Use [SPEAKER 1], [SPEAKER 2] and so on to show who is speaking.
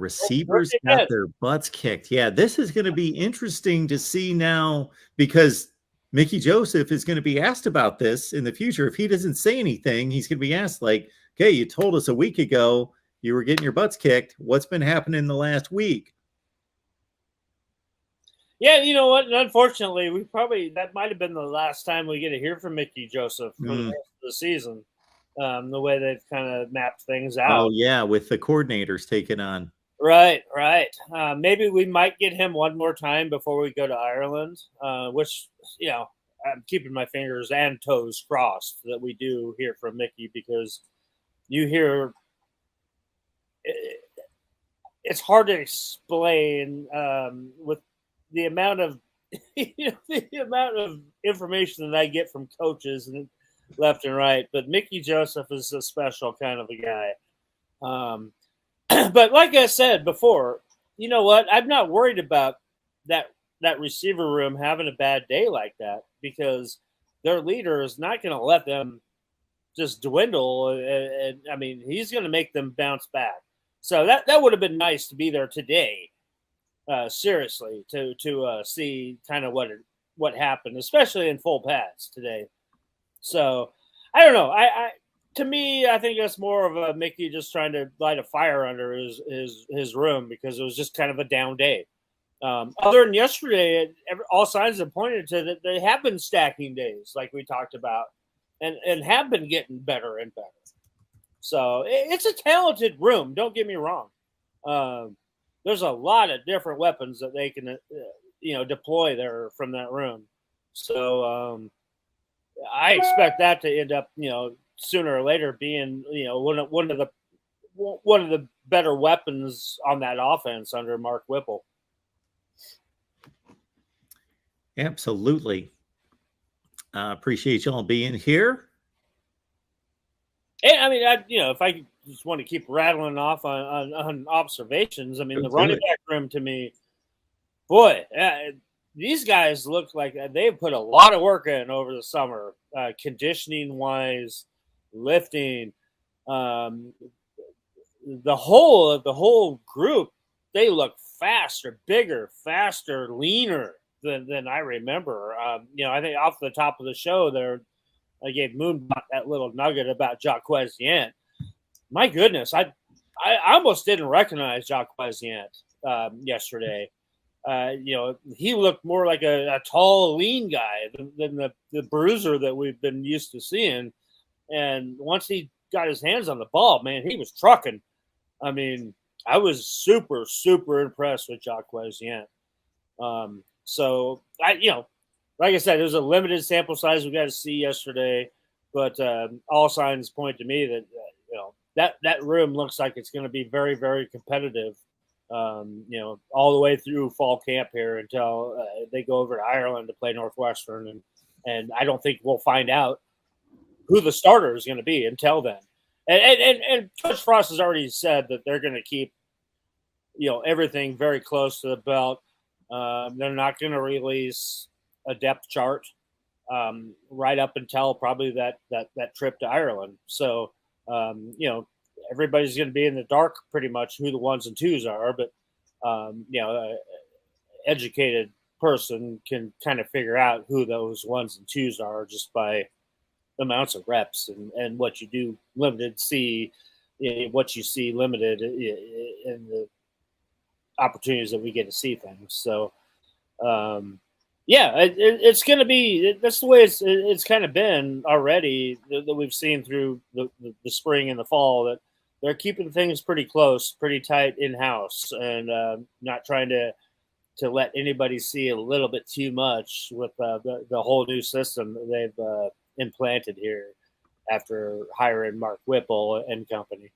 [SPEAKER 1] receivers got their butts kicked. Yeah, this is going to be interesting to see now because Mickey Joseph is going to be asked about this in the future. If he doesn't say anything, he's going to be asked like, okay, you told us a week ago you were getting your butts kicked. What's been happening the last week?
[SPEAKER 2] Yeah, you know what? Unfortunately, that might have been the last time we get to hear from Mickey Joseph for the rest of the season. The way they've kind of mapped things out.
[SPEAKER 1] Oh yeah, with the coordinators taking on.
[SPEAKER 2] Right. Maybe we might get him one more time before we go to Ireland, which, I'm keeping my fingers and toes crossed that we do hear from Mickey, because you hear it's hard to explain with the amount of the amount of information that I get from coaches and left and right. But Mickey Joseph is a special kind of a guy. But like I said before, you know what? I'm not worried about that receiver room having a bad day like that, because their leader is not going to let them just dwindle. And I mean, he's going to make them bounce back. So that would have been nice to be there today. Seriously, to see kind of what happened, especially in full pads today. So I don't know. To me, I think that's more of a Mickey just trying to light a fire under his room, because it was just kind of a down day. Other than yesterday, all signs have pointed to that they have been stacking days, like we talked about, and have been getting better and better. So it's a talented room. Don't get me wrong. There's a lot of different weapons that they can, deploy there from that room. So I expect that to end up, sooner or later being, one of the better weapons on that offense under Mark Whipple.
[SPEAKER 1] Absolutely. Appreciate y'all being here.
[SPEAKER 2] And I mean, if I just want to keep rattling off on observations, I mean, the running back room to me, boy, these guys look like they've put a lot of work in over the summer, conditioning wise, lifting, the whole group. They look faster, bigger, faster, leaner than I remember. I think off the top of the show there, I gave Moonbot that little nugget about Jacquez Yant. My goodness, I almost didn't recognize Jacquez Yant yesterday. He looked more like a tall, lean guy than the bruiser that we've been used to seeing. And once he got his hands on the ball, man, he was trucking. I mean, I was super, super impressed with Jacquez Yant. So like I said, it was a limited sample size we got to see yesterday, but all signs point to me that that room looks like it's going to be very, very competitive. All the way through fall camp here until they go over to Ireland to play Northwestern, and I don't think we'll find out who the starter is going to be until then. And Coach Frost has already said that they're going to keep everything very close to the belt. They're not going to release a depth chart right up until probably that trip to Ireland. So, everybody's going to be in the dark pretty much who the ones and twos are, but, educated person can kind of figure out who those ones and twos are just by amounts of reps and what you do limited see, what you see limited in the opportunities that we get to see things. So, it's going to be, that's the way it's kind of been already that we've seen through the spring and the fall, that they're keeping things pretty close, pretty tight in-house, and not trying to let anybody see a little bit too much with the whole new system that they've implanted here after hiring Mark Whipple and company.